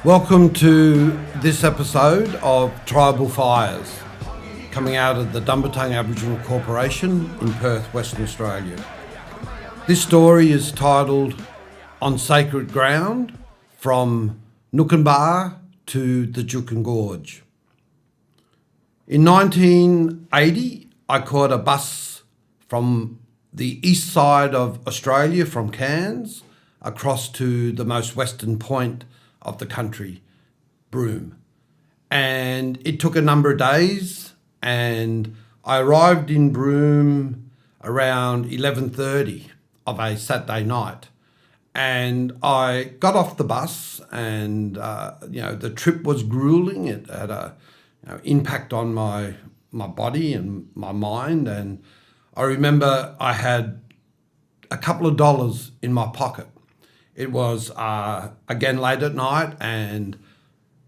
Welcome to this episode of Tribal Fires, coming out of the Dumbartung Aboriginal Corporation in Perth, Western Australia. This story is titled On Sacred Ground, from Noonkanbah to the Juukan Gorge. In 1980, I caught a bus from the east side of Australia, from Cairns, across to the most western point of the country, Broome. And it took a number of days, and I arrived in Broome around 11:30 of a Saturday night. And I got off the bus, and the trip was grueling. It had a impact on my body and my mind. And I remember I had a couple of dollars in my pocket. It was again late at night, and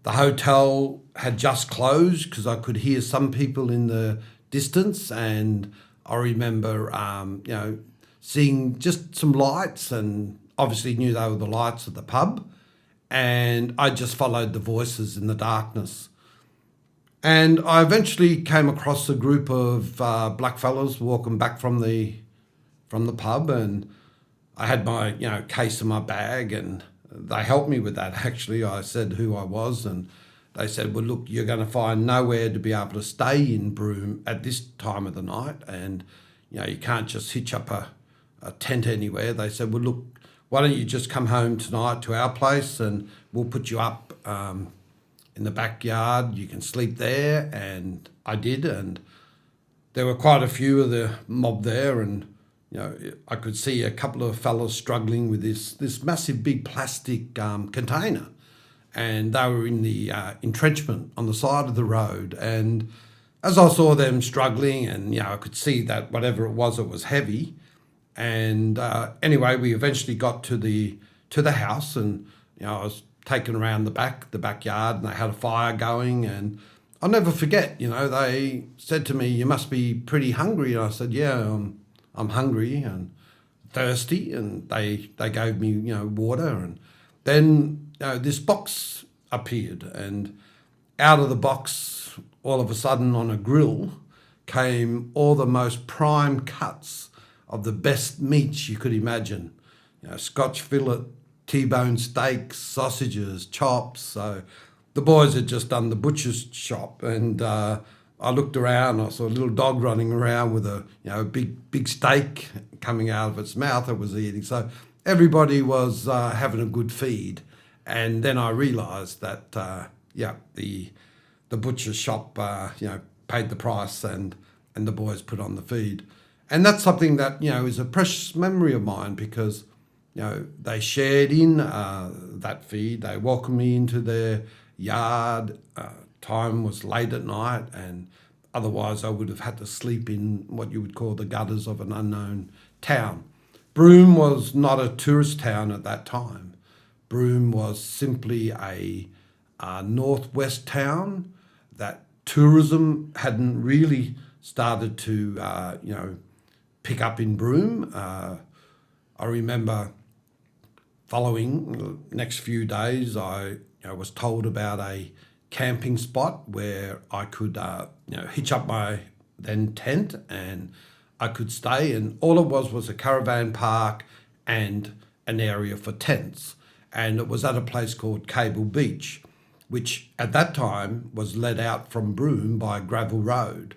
the hotel had just closed because I could hear some people in the distance. And I remember seeing just some lights, and obviously knew they were the lights of the pub. And I just followed the voices in the darkness. And I eventually came across a group of black fellas walking back from the pub, and I had my case in my bag, and they helped me with that. Actually, I said who I was, and they said, well, look, you're going to find nowhere to be able to stay in Broome at this time of the night, and you can't just hitch up a tent anywhere. They said, well, look, why don't you just come home tonight to our place, and we'll put you up in the backyard. You can sleep there. And I did, and there were quite a few of the mob there, and I could see a couple of fellas struggling with this massive big plastic container, and they were in the entrenchment on the side of the road. And as I saw them struggling, and I could see that whatever it was heavy. And anyway, we eventually got to the house, and I was taken around the backyard, and they had a fire going. And I'll never forget, they said to me, "You must be pretty hungry." And I said, "Yeah, I'm hungry and thirsty," and they gave me water. And then this box appeared, and out of the box, all of a sudden, on a grill came all the most prime cuts of the best meats you could imagine. Scotch fillet, T-bone steaks, sausages, chops. So the boys had just done the butcher's shop, and I looked around. I saw a little dog running around with a big steak coming out of its mouth it was eating. So everybody was having a good feed. And then I realised that the butcher's shop paid the price, and the boys put on the feed. And that's something that is a precious memory of mine, because they shared in that feed. They welcomed me into their yard. Time was late at night, and otherwise I would have had to sleep in what you would call the gutters of an unknown town. Broome was not a tourist town at that time. Broome was simply a northwest town that tourism hadn't really started to pick up in Broome. I remember following the next few days, I was told about a camping spot where I could hitch up my then tent, and I could stay. And all it was a caravan park and an area for tents. And it was at a place called Cable Beach, which at that time was led out from Broome by a gravel road.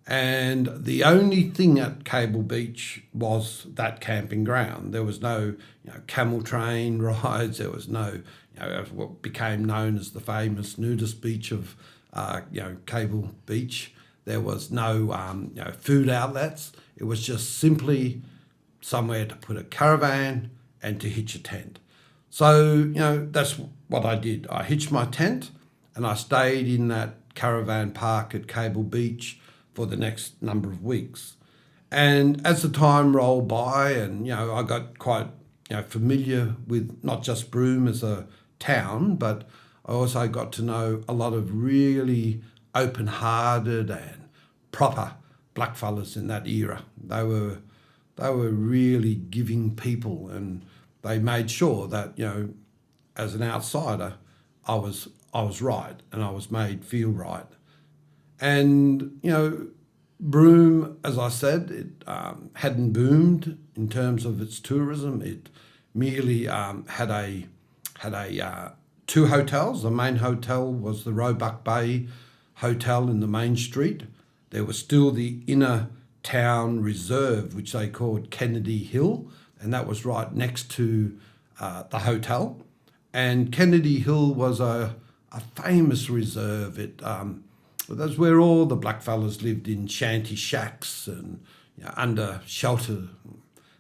And the only thing at Cable Beach was that camping ground. There was no camel train rides. There was no what became known as the famous nudist beach of Cable Beach. There was no food outlets. It was just simply somewhere to put a caravan and to hitch a tent. So that's what I did. I hitched my tent, and I stayed in that caravan park at Cable Beach for the next number of weeks. And as the time rolled by, and I got quite familiar with not just Broome as a town, but I also got to know a lot of really open-hearted and proper blackfellas in that era. They were really giving people, and they made sure that as an outsider, I was right, and I was made feel right. And Broome, as I said, it hadn't boomed in terms of its tourism. It merely had two hotels. The main hotel was the Roebuck Bay Hotel in the main street. There was still the inner town reserve, which they called Kennedy Hill, and that was right next to the hotel. And Kennedy Hill was a famous reserve. That's where all the blackfellas lived in shanty shacks and under shelter.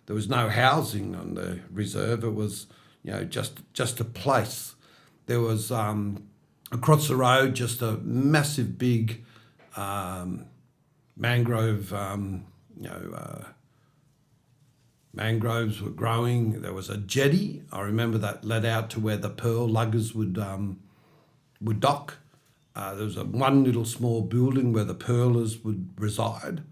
There was no housing on the reserve. It was just a place. There was across the road just a massive big mangrove. Mangroves were growing. There was a jetty. I remember that led out to where the pearl luggers would dock. There was one little small building where the pearlers would reside.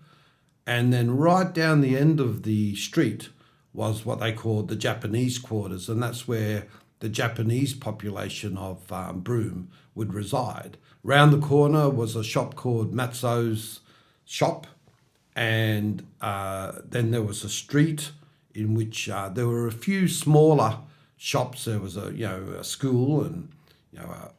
And then right down the end of the street was what they called the Japanese quarters, and that's where the Japanese population of Broome would reside. Round the corner was a shop called Matzo's Shop, and then there was a street in which there were a few smaller shops. There was a school and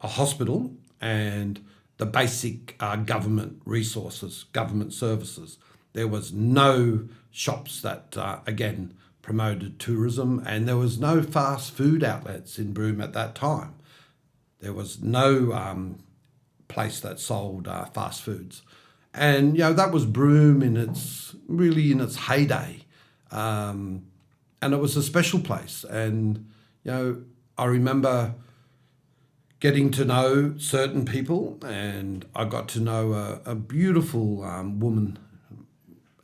a hospital and the basic government resources, government services. There was no shops that, again, promoted tourism, and there was no fast food outlets in Broome at that time. There was no place that sold fast foods. And, that was Broome in its heyday. And it was a special place. And, I remember getting to know certain people, and I got to know a beautiful woman,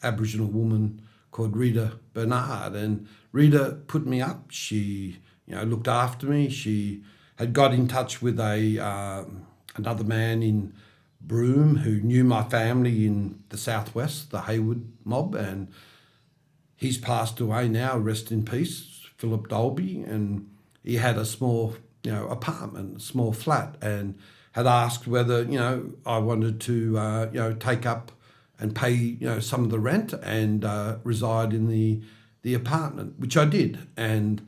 Aboriginal woman called Rita Bernard, and Rita put me up. She, looked after me. She had got in touch with another man in Broome who knew my family in the southwest, the Hayward mob, and he's passed away now, rest in peace, Philip Dolby, and he had a small, apartment, a small flat, and had asked whether, I wanted to, take up and pay, some of the rent and reside in the apartment, which I did. And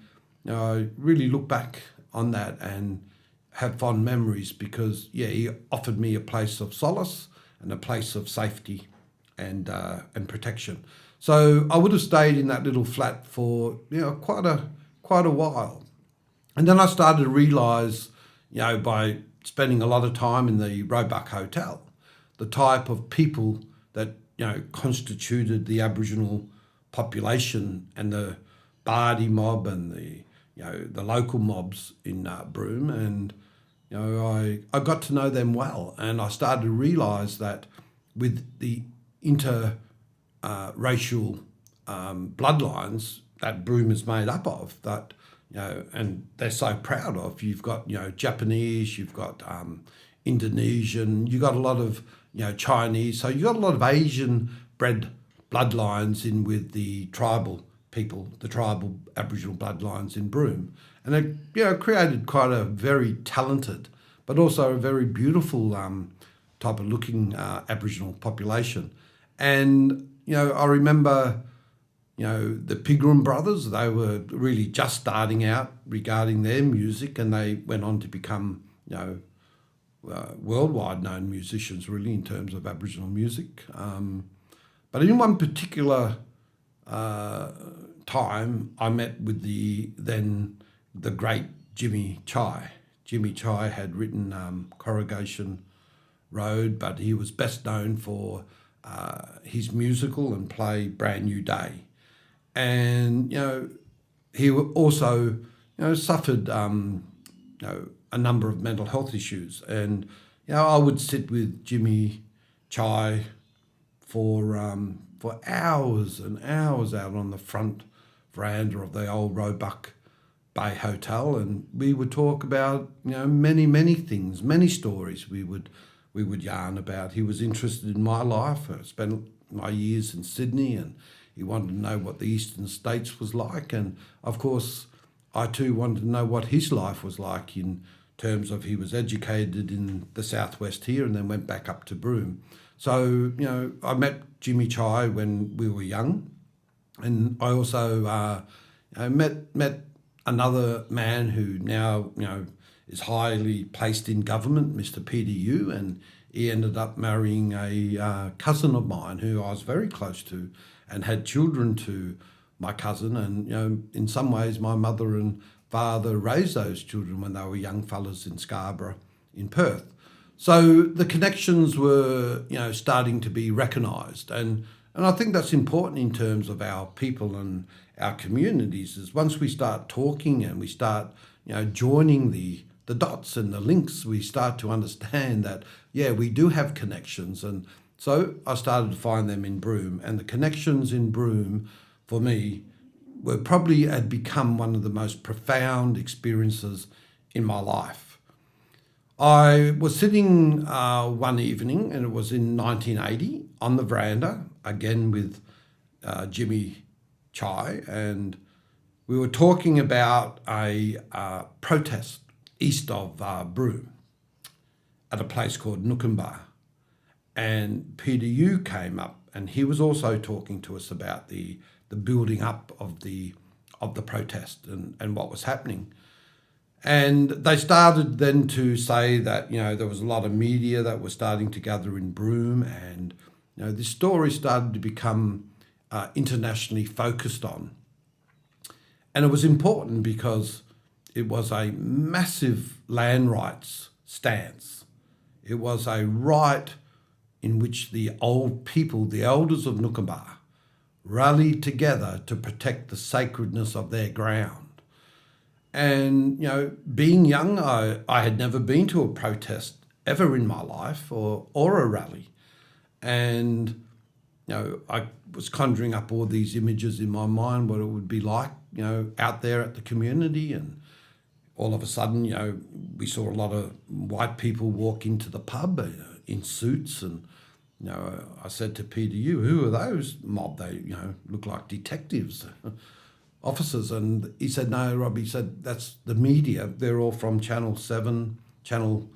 I really look back on that and have fond memories because, he offered me a place of solace and a place of safety and protection. So I would have stayed in that little flat for, quite a while. And then I started to realise, by spending a lot of time in the Roebuck Hotel, the type of people that constituted the Aboriginal population and the Bardi mob and the local mobs in Broome, and I got to know them well, and I started to realise that with the interracial bloodlines that Broome is made up of, that and they're so proud of. You've got Japanese, you've got Indonesian, you've got a lot of Chinese, so you've got a lot of Asian bred bloodlines in with the tribal people, the tribal Aboriginal bloodlines in Broome, and it created quite a very talented but also a very beautiful type of looking Aboriginal population. And I remember the Pigram brothers, they were really just starting out regarding their music, and they went on to become worldwide known musicians really in terms of Aboriginal music. But in one particular time, I met with the great Jimmy Chai. Jimmy Chai had written Corrugation Road, but he was best known for his musical and play Brand New Day. And, he also, suffered, a number of mental health issues. And, I would sit with Jimmy Chai for hours and hours out on the front veranda of the old Roebuck Bay Hotel, and we would talk about many things, many stories we would yarn about. He was interested in my life. I spent my years in Sydney, and he wanted to know what the eastern states was like, and of course I too wanted to know what his life was like in terms of he was educated in the southwest here and then went back up to Broome. So, I met Jimmy Chai when we were young, and I also met another man who now, is highly placed in government, Mr. Peter Yu, and he ended up marrying a cousin of mine who I was very close to and had children to my cousin. And, in some ways, my mother and father raised those children when they were young fellas in Scarborough, in Perth. So the connections were, starting to be recognised. And I think that's important in terms of our people and our communities, is once we start talking and we start, joining the dots and the links, we start to understand that, we do have connections. And so I started to find them in Broome, and the connections in Broome for me had become one of the most profound experiences in my life. I was sitting one evening, and it was in 1980, on the veranda, again with Jimmy Chai, and we were talking about a protest east of Broome at a place called Noonkanbah. And Peter Yu came up, and he was also talking to us about the building up of the protest and what was happening. And they started then to say that, there was a lot of media that was starting to gather in Broome, and, this story started to become internationally focused on. And it was important because it was a massive land rights stance. It was a right in which the old people, the elders of Noonkanbah, rallied together to protect the sacredness of their ground. And, being young, I had never been to a protest ever in my life or a rally. And, I was conjuring up all these images in my mind, what it would be like, out there at the community. And all of a sudden, we saw a lot of white people walk into the pub in suits. And, I said to Peter Yu, who are those mob? They, look like detectives, officers. And he said, no, Rob, he said, that's the media. They're all from Channel 7, Channel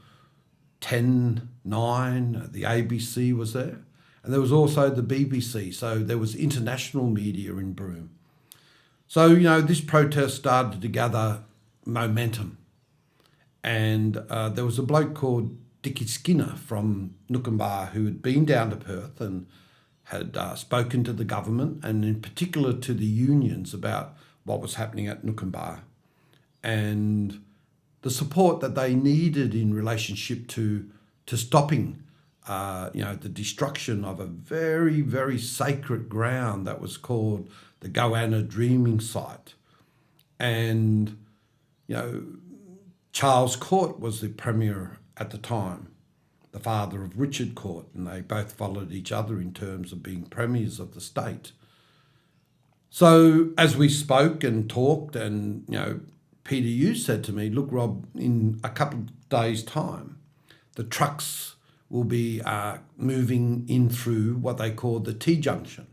10, 9, the ABC was there. And there was also the BBC. So there was international media in Broome. So, this protest started to gather momentum. And there was a bloke called Dickie Skinner from Noonkanbah who had been down to Perth and had spoken to the government, and in particular to the unions, about what was happening at Noonkanbah and the support that they needed in relationship to stopping the destruction of a very, very sacred ground that was called the Goanna Dreaming site. And, Charles Court was the Premier at the time, the father of Richard Court, and they both followed each other in terms of being premiers of the state. So as we spoke and talked, and, Peter Yu said to me, look, Rob, in a couple of days' time, the trucks will be moving in through what they call the T-junction.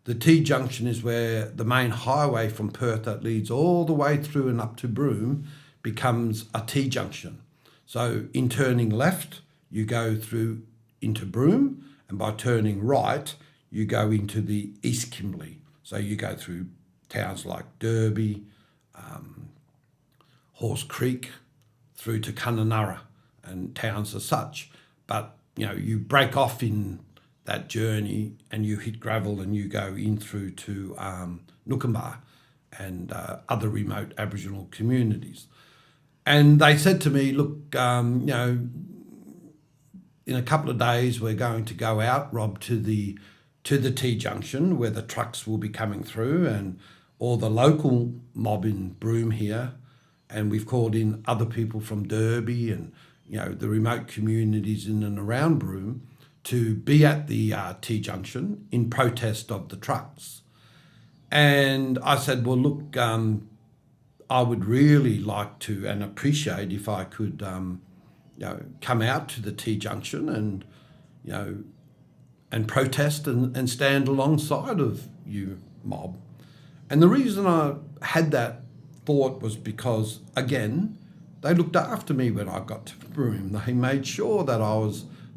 The T-junction is where the main highway from Perth that leads all the way through and up to Broome becomes a T-junction. So in turning left, you go through into Broome, and by turning right, you go into the East Kimberley. So you go through towns like Derby, Horse Creek, through to Kununurra and towns as such. But, you break off in that journey and you hit gravel and you go in through to Noonkanbah and other remote Aboriginal communities. And they said to me, look, in a couple of days, we're going to go out, Rob, to the T-junction where the trucks will be coming through, and all the local mob in Broome here. And we've called in other people from Derby and, the remote communities in and around Broome to be at the T-junction in protest of the trucks. And I said, well, look, I would really like to and appreciate if I could, come out to the T-junction and, and protest and stand alongside of you mob. And the reason I had that thought was because, again, they looked after me when I got to Broome. They made sure that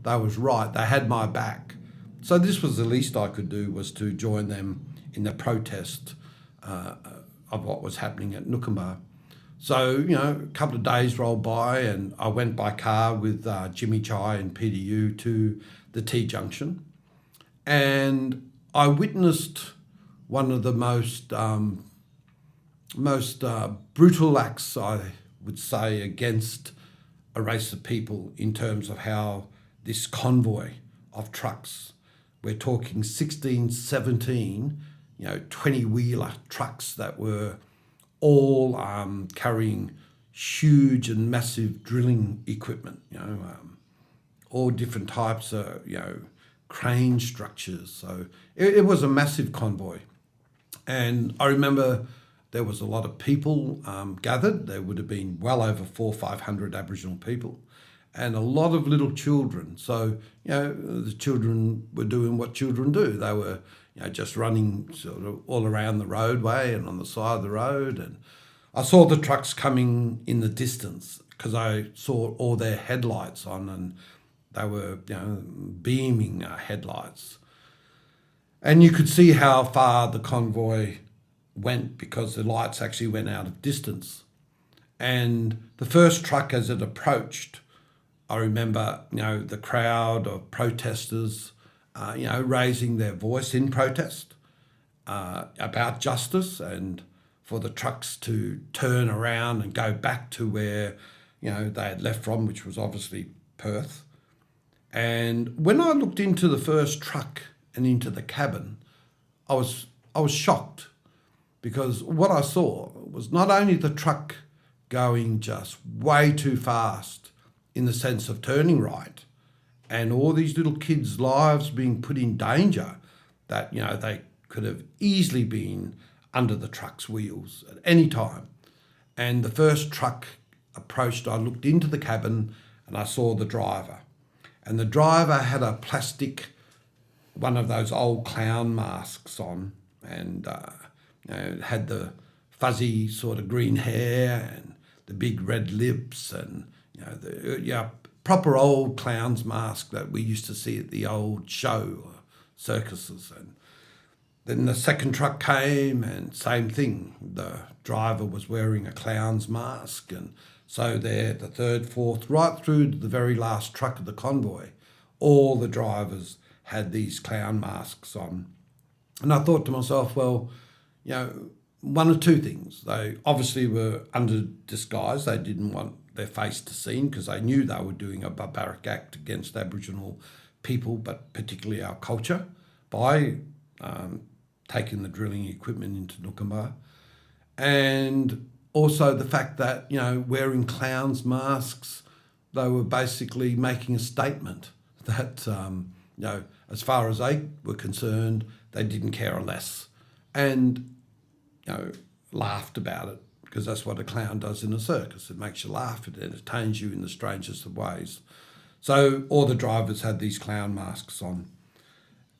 they was right. They had my back. So this was the least I could do, was to join them in the protest of what was happening at Noonkanbah. So, a couple of days rolled by and I went by car with Jimmy Chai and PDU to the T-junction. And I witnessed one of the most brutal acts, I would say, against a race of people in terms of how this convoy of trucks, we're talking 16, 17, 20-wheeler trucks that were all carrying huge and massive drilling equipment, all different types of, crane structures. So it was a massive convoy. And I remember there was a lot of people gathered. There would have been well over 400 or 500 Aboriginal people and a lot of little children. So, the children were doing what children do. They were, just running sort of all around the roadway and on the side of the road. And I saw the trucks coming in the distance because I saw all their headlights on, and they were, beaming headlights. And you could see how far the convoy went because the lights actually went out of distance. And the first truck, as it approached, I remember, the crowd of protesters, raising their voice in protest about justice, and for the trucks to turn around and go back to where, they had left from, which was obviously Perth. And when I looked into the first truck and into the cabin, I was shocked, because what I saw was not only the truck going just way too fast in the sense of turning right, and all these little kids' lives being put in danger, that, they could have easily been under the truck's wheels at any time. And the first truck approached, I looked into the cabin and I saw the driver. And the driver had a plastic, one of those old clown masks on, and had the fuzzy sort of green hair and the big red lips, and the proper old clown's mask that we used to see at the old show or circuses. And then the second truck came, and same thing. The driver was wearing a clown's mask, and so there, the third, fourth, right through to the very last truck of the convoy, all the drivers had these clown masks on. And I thought to myself, well, one of two things. They obviously were under disguise. They didn't want their face to seen, because they knew they were doing a barbaric act against Aboriginal people, but particularly our culture, by taking the drilling equipment into Noonkanbah. And also the fact that, wearing clowns' masks, they were basically making a statement that, as far as they were concerned, they didn't care less. And, laughed about it, because that's what a clown does in a circus. It makes you laugh. It entertains you in the strangest of ways. So all the drivers had these clown masks on.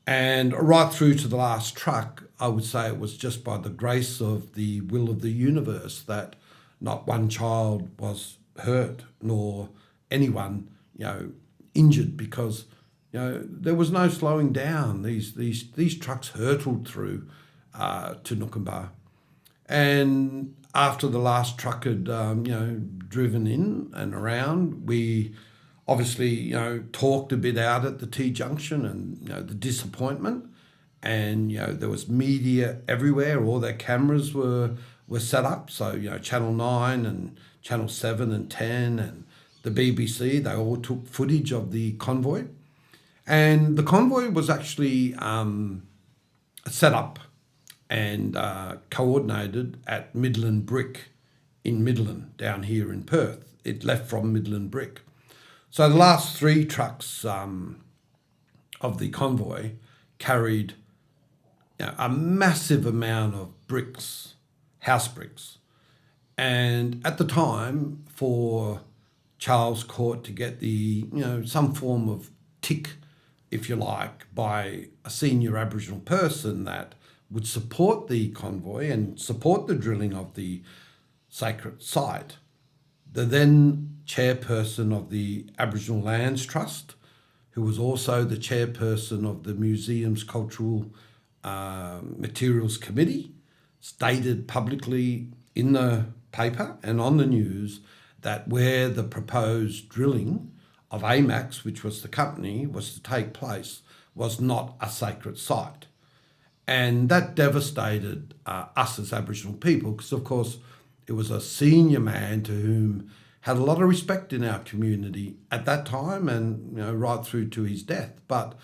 And right through to the last truck, I would say it was just by the grace of the will of the universe that not one child was hurt, nor anyone, injured, because, there was no slowing down. These trucks hurtled through to Noonkanbah. And after the last truck had, driven in and around, we obviously, talked a bit out at the T-junction, and, the disappointment. And, there was media everywhere. All their cameras were set up. So, Channel 9 and Channel 7 and 10 and the BBC, they all took footage of the convoy. And the convoy was actually set up and coordinated at Midland Brick in Midland, down here in Perth. It left from Midland Brick. So the last three trucks of the convoy carried a massive amount of bricks, house bricks. And at the time, for Charles Court to get the, some form of tick, if you like, by a senior Aboriginal person that would support the convoy and support the drilling of the sacred site, the then chairperson of the Aboriginal Lands Trust, who was also the chairperson of the Museum's Cultural Materials Committee, stated publicly in the paper and on the news that where the proposed drilling of AMAX, which was the company, was to take place, was not a sacred site. And that devastated us as Aboriginal people, because of course it was a senior man to whom had a lot of respect in our community at that time and right through to his death. But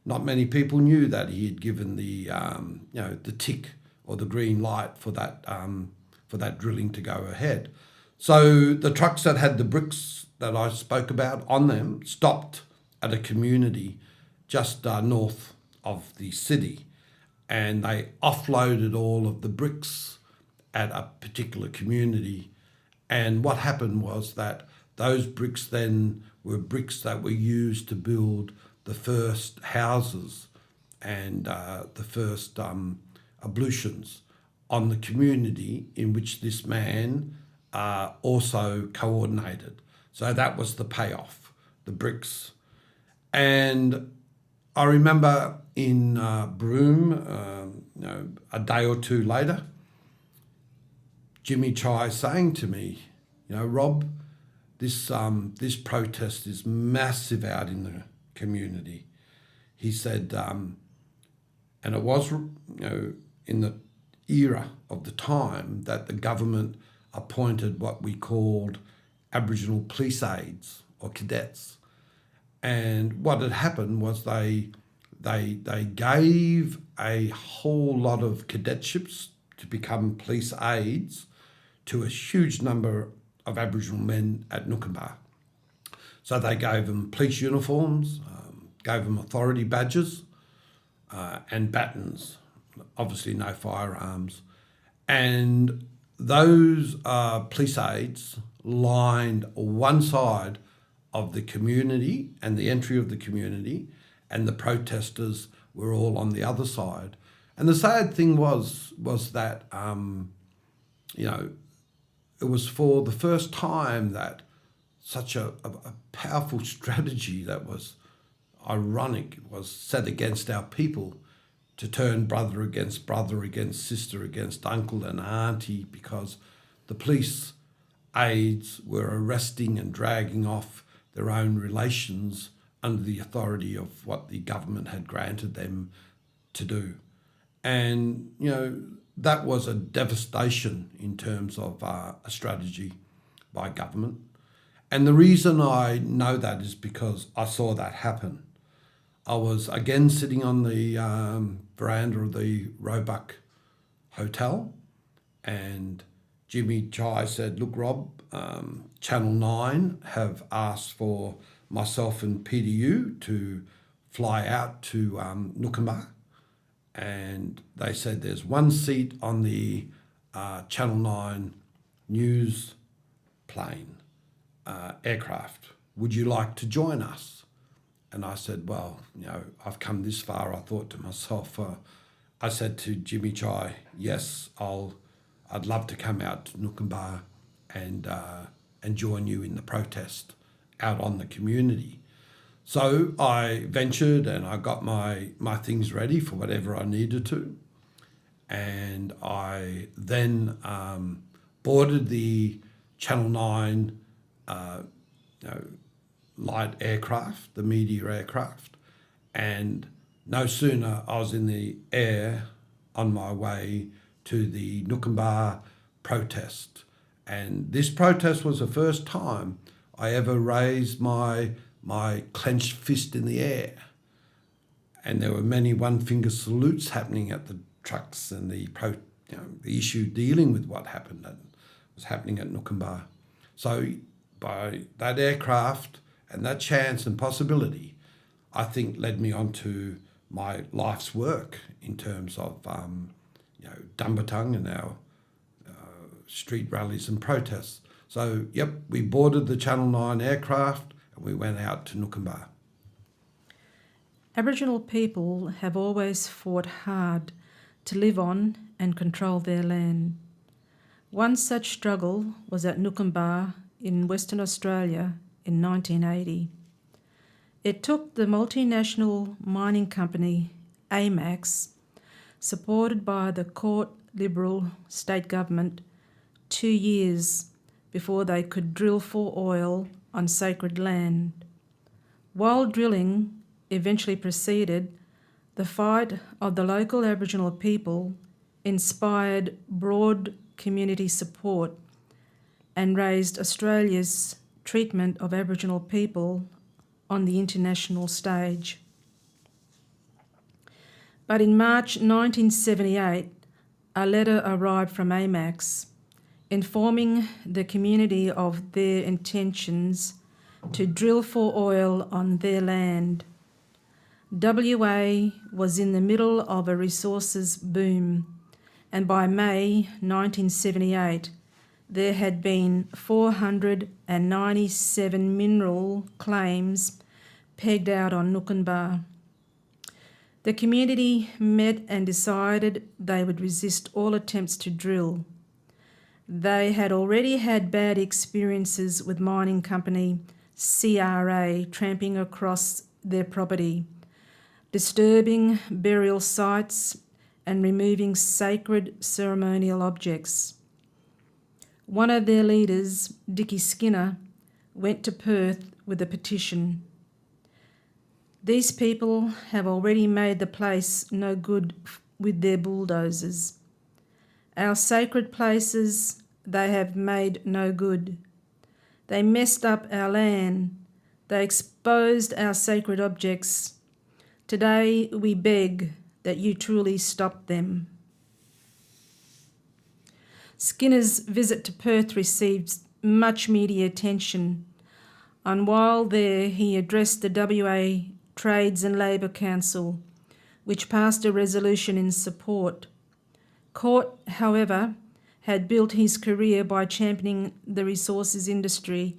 not many people knew that he had given the the tick or the green light for that drilling to go ahead. So the trucks that had the bricks that I spoke about on them stopped at a community just north of the city, and they offloaded all of the bricks at a particular community. And what happened was that those bricks then were bricks that were used to build the first houses and the first ablutions on the community in which this man also coordinated. So that was the payoff, the bricks. And I remember in Broome, a day or two later, Jimmy Chai saying to me, Rob, this protest is massive out in the community. He said, and it was, in the era of the time that the government appointed what we called Aboriginal police aides or cadets. And what had happened was they gave a whole lot of cadetships to become police aides to a huge number of Aboriginal men at Noonkanbah. So they gave them police uniforms, gave them authority badges and batons, obviously no firearms. And those police aides lined one side of the community and the entry of the community, and the protesters were all on the other side. And the sad thing was that, it was for the first time that such a powerful strategy that was ironic was set against our people, to turn brother, against sister, against uncle and auntie, because the police aides were arresting and dragging off their own relations under the authority of what the government had granted them to do. And, that was a devastation in terms of a strategy by government. And the reason I know that is because I saw that happen. I was again sitting on the veranda of the Roebuck Hotel, and Jimmy Chai said, look, Rob, Channel 9 have asked for myself and PDU to fly out to Noonkanbah. And they said there's one seat on the Channel 9 news plane, aircraft. Would you like to join us? And I said, well, I've come this far. I thought to myself, I said to Jimmy Chai, yes, I'd love to come out to Noonkanbah and join you in the protest out on the community. So I ventured and I got my things ready for whatever I needed to. And I then boarded the Channel 9 light aircraft, the media aircraft. And no sooner I was in the air on my way to the Noonkanbah protest. And this protest was the first time I ever raised my clenched fist in the air. And there were many one-finger salutes happening at the trucks and the issue dealing with what happened that was happening at Noonkanbah. So by that aircraft and that chance and possibility, I think led me on to my life's work in terms of Dumbartung and our street rallies and protests. So, we boarded the Channel 9 aircraft and we went out to Noonkanbah. Aboriginal people have always fought hard to live on and control their land. One such struggle was at Noonkanbah in Western Australia in 1980. It took the multinational mining company AMAX, supported by the Court Liberal state government, 2 years before they could drill for oil on sacred land. While drilling eventually proceeded, the fight of the local Aboriginal people inspired broad community support and raised Australia's treatment of Aboriginal people on the international stage. But in March 1978, a letter arrived from AMAX informing the community of their intentions to drill for oil on their land. WA was in the middle of a resources boom, and by May 1978, there had been 497 mineral claims pegged out on Noonkanbah. The community met and decided they would resist all attempts to drill. They had already had bad experiences with mining company CRA tramping across their property, disturbing burial sites and removing sacred ceremonial objects. One of their leaders, Dickie Skinner, went to Perth with a petition. These people have already made the place no good with their bulldozers. Our sacred places they have made no good. They messed up our land. They exposed our sacred objects. Today we beg that you truly stop them. Skinner's visit to Perth received much media attention, and while there he addressed the WA Trades and Labour Council, which passed a resolution in support. Court, however, had built his career by championing the resources industry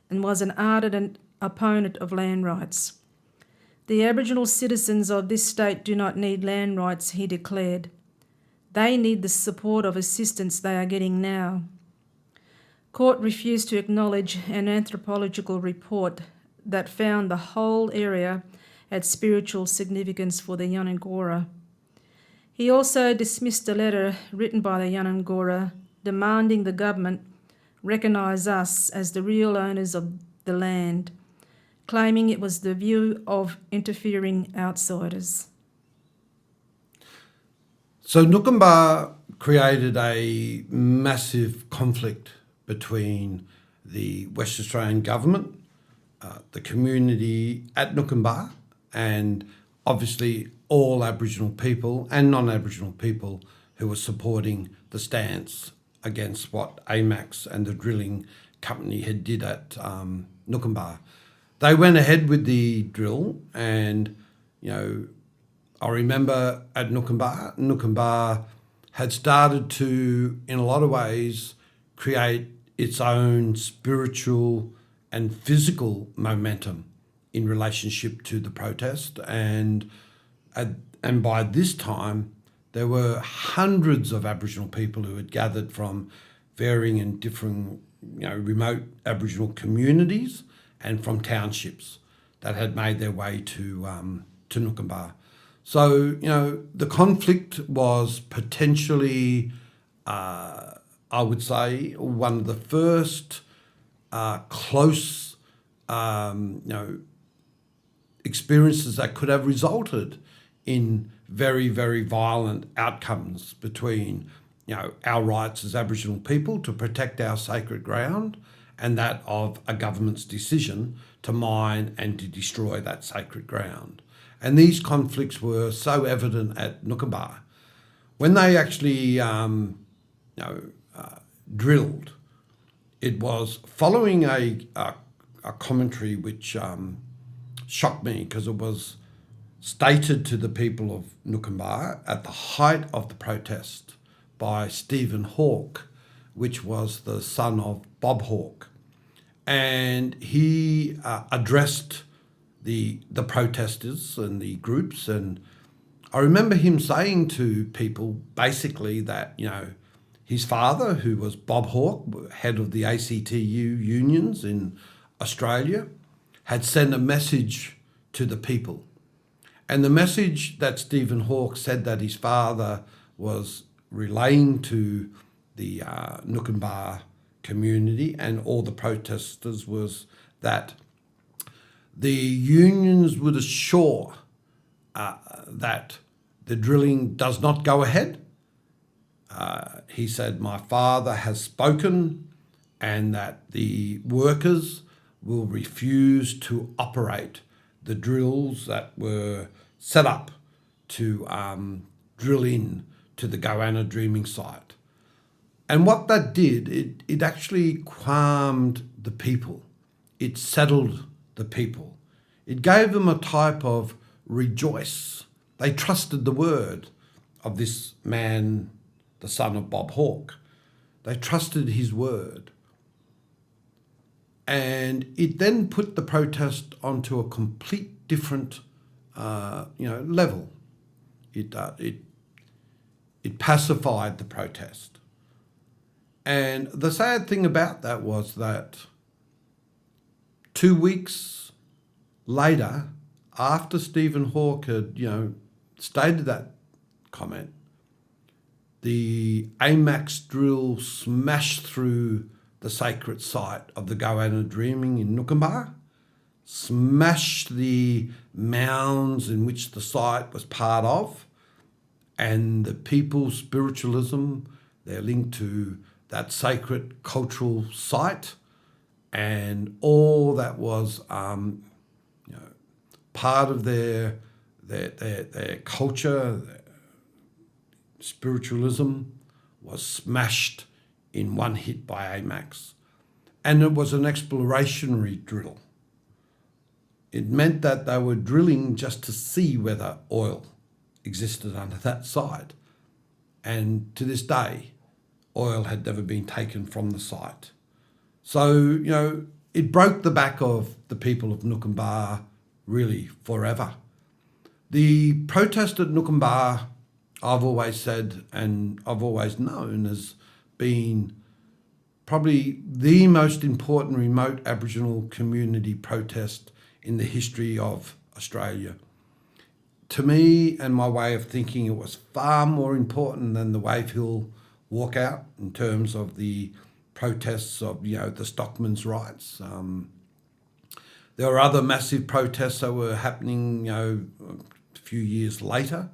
and was an ardent opponent of land rights. The Aboriginal citizens of this state do not need land rights, he declared. They need the support of assistance they are getting now. Court refused to acknowledge an anthropological report that found the whole area had spiritual significance for the Yunnangora. He also dismissed a letter written by the Yunnangora demanding the government recognise us as the real owners of the land, claiming it was the view of interfering outsiders. So Noonkanbah created a massive conflict between the West Australian government, the community at Noonkanbah, and obviously all Aboriginal people and non-Aboriginal people who were supporting the stance against what AMAX and the drilling company had did at Noonkanbah. They went ahead with the drill, and I remember at Noonkanbah had started to, in a lot of ways, create its own spiritual and physical momentum in relationship to the protest, and by this time there were hundreds of Aboriginal people who had gathered from varying and different remote Aboriginal communities and from townships that had made their way to Noonkanbah. So the conflict was potentially I would say one of the first close experiences that could have resulted in very, very violent outcomes between our rights as Aboriginal people to protect our sacred ground and that of a government's decision to mine and to destroy that sacred ground. And these conflicts were so evident at Noonkanbah. When they actually drilled, it was following a commentary which shocked me, because it was stated to the people of Noonkanbah at the height of the protest by Stephen Hawke, which was the son of Bob Hawke. And he addressed the protesters and the groups, and I remember him saying to people basically that his father, who was Bob Hawke, head of the ACTU unions in Australia, had sent a message to the people. And the message that Stephen Hawke said that his father was relaying to the Noonkanbah community and all the protesters was that the unions would assure that the drilling does not go ahead. He said, my father has spoken, and that the workers will refuse to operate the drills that were set up to drill in to the Goanna Dreaming site. And what that did, it actually calmed the people. It settled the people. It gave them a type of rejoice. They trusted the word of this man, the son of Bob Hawke. They trusted his word. And it then put the protest onto a complete different level. It pacified the protest. And the sad thing about that was that 2 weeks later, after Stephen Hawke had, stated that comment, the AMAX drill smashed through the sacred site of the Goanna Dreaming in Noonkanbah, smashed the mounds in which the site was part of, and the people's spiritualism, they're linked to that sacred cultural site, and all that was part of their culture, their spiritualism was smashed in one hit by AMAX. And it was an explorationary drill. It meant that they were drilling just to see whether oil existed under that site. And to this day, oil had never been taken from the site. So, it broke the back of the people of Noonkanbah really forever. The protest at Noonkanbah, I've always said and I've always known, has been probably the most important remote Aboriginal community protest in the history of Australia. To me and my way of thinking, it was far more important than the Wave Hill walkout in terms of the protests of, the stockmen's rights. There were other massive protests that were happening, a few years later,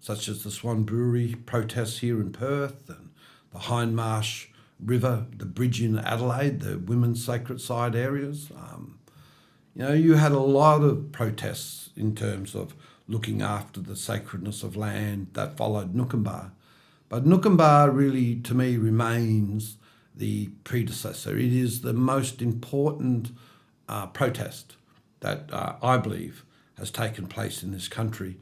such as the Swan Brewery protests here in Perth and the Hindmarsh River, the bridge in Adelaide, the women's sacred site areas. You had a lot of protests in terms of looking after the sacredness of land that followed Noonkanbah. But Noonkanbah really, to me, remains the predecessor. It is the most important protest that I believe has taken place in this country.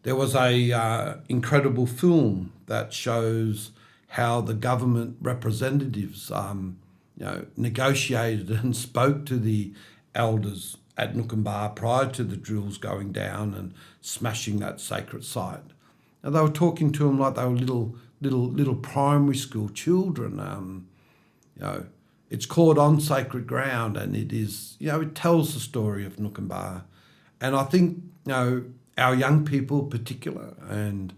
There was a incredible film that shows how the government representatives, negotiated and spoke to the elders at Noonkanbah prior to the drills going down and smashing that sacred site. And they were talking to them like they were little primary school children. It's called On Sacred Ground, and it is, it tells the story of Noonkanbah. And I think, our young people in particular, and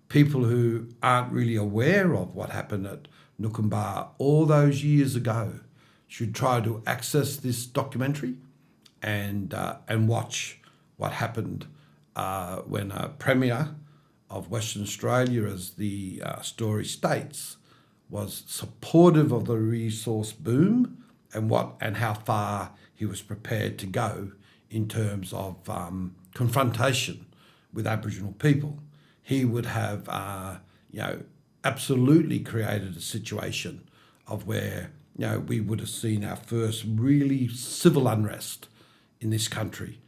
people who aren't really aware of what happened at Noonkanbah all those years ago, should try to access this documentary and watch what happened when a Premier of Western Australia, as the story states, was supportive of the resource boom and how far he was prepared to go in terms of confrontation with Aboriginal people. He would have, absolutely created a situation of where, we would have seen our first really civil unrest in this country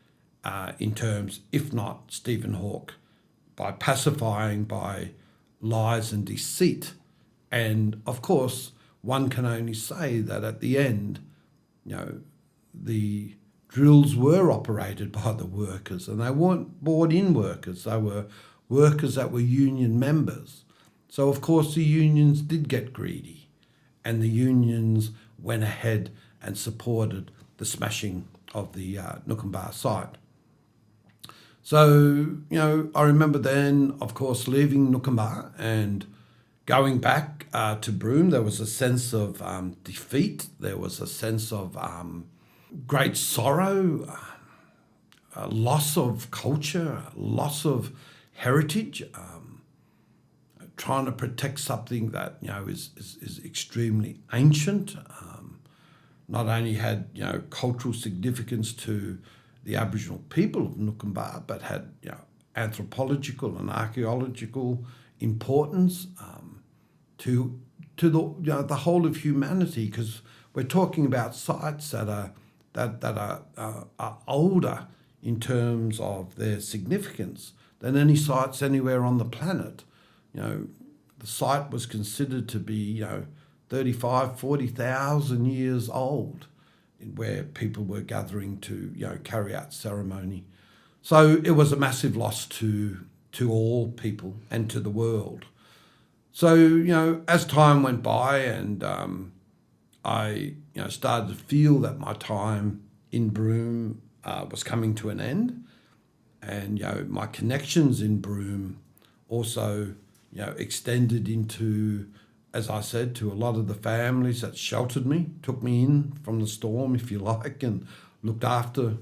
in terms, if not Stephen Hawke, by pacifying by lies and deceit. And of course, one can only say that at the end, the drills were operated by the workers, and they weren't bought-in workers. They were workers that were union members. So of course the unions did get greedy, and the unions went ahead and supported the smashing of the Noonkanbah site. So, I remember then, of course, leaving Noonkanbah and going back to Broome. There was a sense of defeat. There was a sense of great sorrow, a loss of culture, loss of heritage, trying to protect something that, is extremely ancient, not only had, cultural significance to the Aboriginal people of Noonkanbah, but had, anthropological and archaeological importance to the the whole of humanity, because we're talking about sites that are older in terms of their significance than any sites anywhere on the planet. The site was considered to be 40,000 years old, where people were gathering to carry out ceremony. So it was a massive loss to all people and to the world. So as time went by, and I started to feel that my time in Broome was coming to an end, and my connections in Broome also extended into, as I said, to a lot of the families that sheltered me, took me in from the storm, if you like, and looked after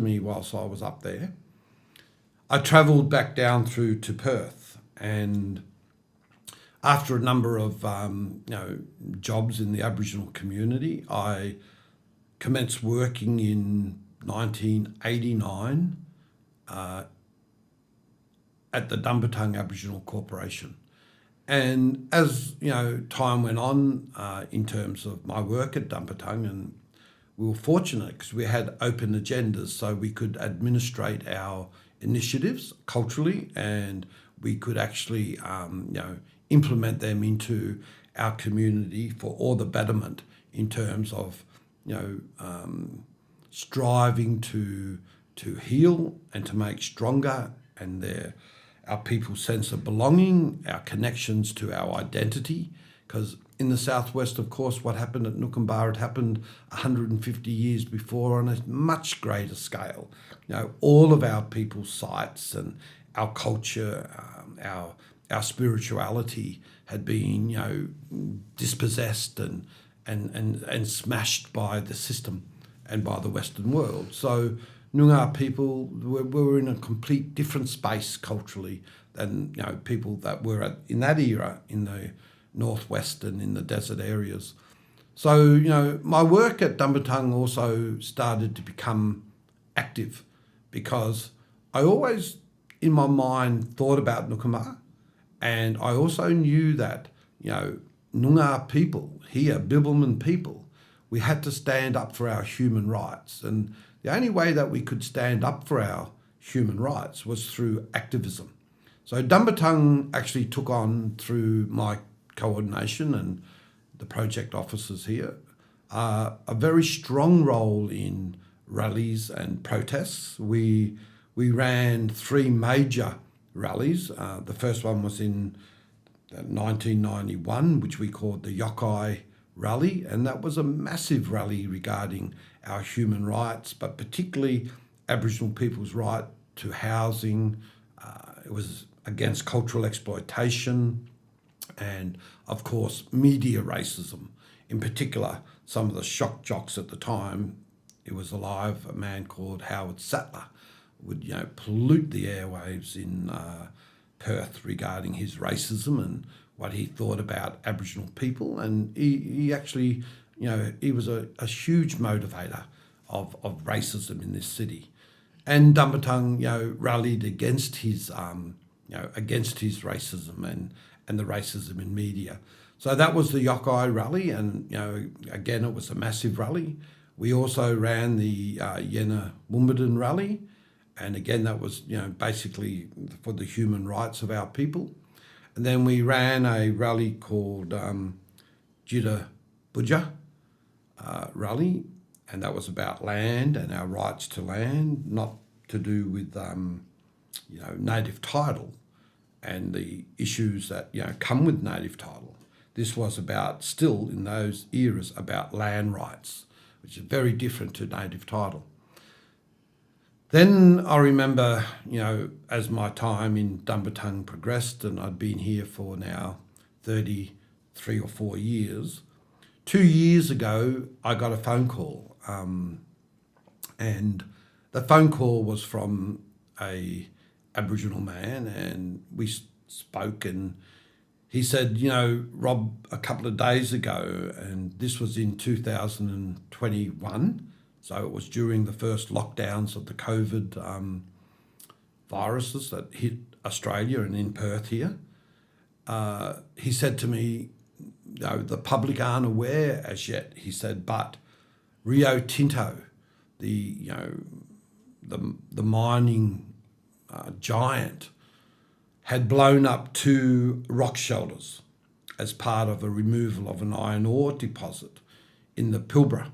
me whilst I was up there. I travelled back down through to Perth, and after a number of jobs in the Aboriginal community, I commenced working in 1989 at the Dumbartung Aboriginal Corporation. And as time went on in terms of my work at Dumbartung, and we were fortunate because we had open agendas, so we could administrate our initiatives culturally, and we could actually implement them into our community for all the betterment in terms of striving to heal and to make stronger and our people's sense of belonging, our connections to our identity. Because in the southwest, of course, what happened at Noonkanbah had happened 150 years before on a much greater scale. All of our people's sites and our culture, our spirituality had been dispossessed and smashed by the system and by the Western world. So Noongar people were in a complete different space culturally than people that were in that era in the northwest and in the desert areas. So my work at Dumbartung also started to become active, because I always in my mind thought about Noonkanbah, and I also knew that Noongar people here, Bibbulmun people, we had to stand up for our human rights. And the only way that we could stand up for our human rights was through activism. So Dumbartung actually took on, through my coordination and the project officers here, a very strong role in rallies and protests. We ran 3 major rallies. The first one was in 1991, which we called the Yokai Rally, and that was a massive rally regarding our human rights, but particularly Aboriginal people's right to housing. It was against cultural exploitation and, of course, media racism. In particular, some of the shock jocks at the time, it was alive, a man called Howard Sattler, would pollute the airwaves in Perth regarding his racism and what he thought about Aboriginal people. And he actually, he was a huge motivator of racism in this city. And Dumbartung, rallied against his, against his racism and the racism in media. So that was the Yokai rally, and again, it was a massive rally. We also ran the Yena Woombadan rally, and again, that was basically for the human rights of our people. And then we ran a rally called Jida Budja rally, and that was about land and our rights to land, not to do with native title. and the issues that come with native title. This was about, still in those eras, about land rights, which is very different to native title. Then I remember, as my time in Dumbartung progressed, and I'd been here for now 33 or 4 years. 2 years ago, I got a phone call, and the phone call was from a Aboriginal man, and we spoke, and he said, Rob, a couple of days ago, and this was in 2021, so it was during the first lockdowns of the COVID viruses that hit Australia and in Perth here. He said to me, the public aren't aware as yet, he said, but Rio TInto, the mining giant, had blown up 2 rock shelters as part of a removal of an iron ore deposit in the Pilbara.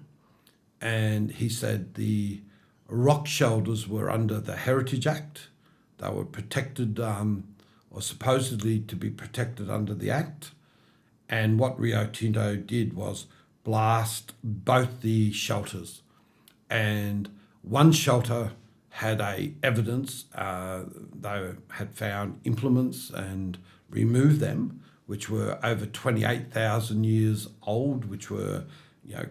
And he said the rock shelters were under the Heritage Act. They were protected, or supposedly to be protected under the Act. And what Rio Tinto did was blast both the shelters. And one shelter had evidence, they had found implements and removed them, which were over 28,000 years old, which were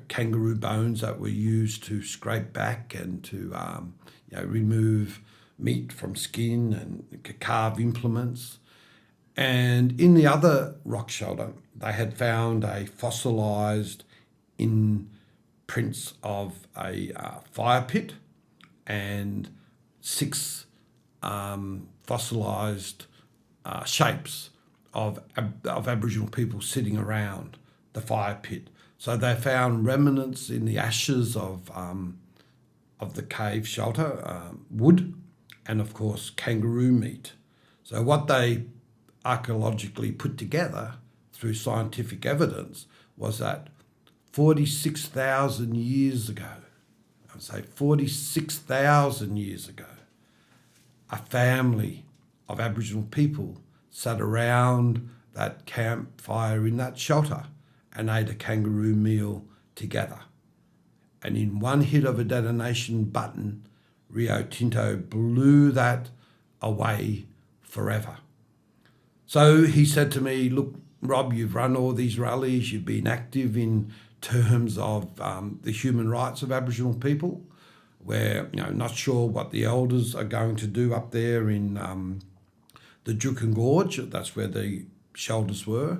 kangaroo bones that were used to scrape back and to remove meat from skin and carve implements. And in the other rock shelter, they had found a fossilised imprints of a fire pit and 6 fossilised shapes of Aboriginal people sitting around the fire pit. So they found remnants in the ashes of the cave shelter, wood, and of course kangaroo meat. So what they archaeologically put together through scientific evidence was that 46,000 years ago, I would say 46,000 years ago, a family of Aboriginal people sat around that campfire in that shelter and ate a kangaroo meal together. And in one hit of a detonation button, Rio Tinto blew that away forever. So he said to me, look, Rob, you've run all these rallies, you've been active in terms of the human rights of Aboriginal people. We're not sure what the elders are going to do up there in the Juukan Gorge. That's where the shelters were.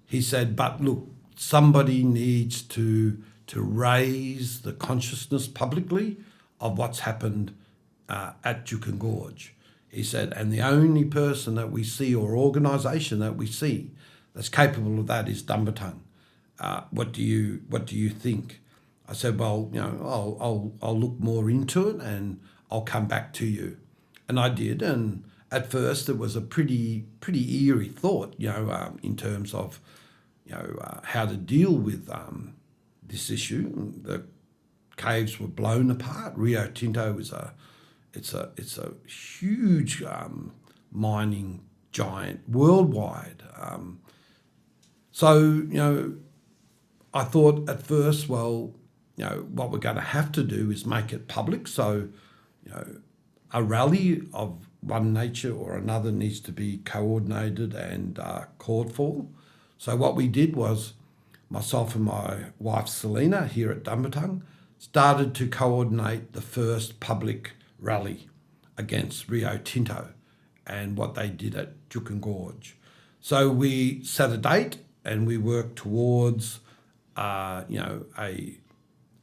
He said, but look, somebody needs to raise the consciousness publicly of what's happened at Juukan Gorge. He said, and the only person that we see or organisation that we see that's capable of that is Dumbartung. What do you think? I said, well, I'll look more into it and I'll come back to you. And I did. And at first it was a pretty eerie thought, in terms of, how to deal with this issue. The caves were blown apart. Rio Tinto is it's a huge mining giant worldwide. So I thought at first, well, what we're going to have to do is make it public. So, a rally of one nature or another needs to be coordinated and called for. So what we did was, myself and my wife Selena here at Dumbartung started to coordinate the first public rally against Rio Tinto and what they did at Juukan Gorge. So we set a date and we worked towards a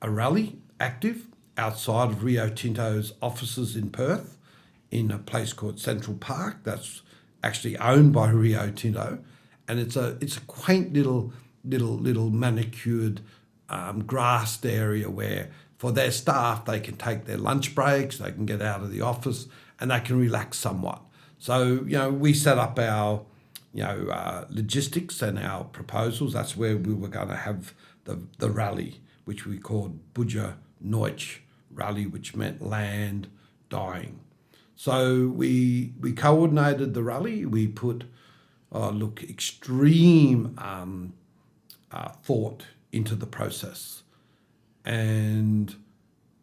rally active outside of Rio Tinto's offices in Perth in a place called Central Park that's actually owned by Rio Tinto, and it's a quaint little manicured grassed area where for their staff they can take their lunch breaks, they can get out of the office and they can relax somewhat. So we set up our logistics and our proposals. That's where we were going to have the rally, which we called Budja Noich Rally, which meant land dying. So we coordinated the rally. We put, extreme thought into the process. And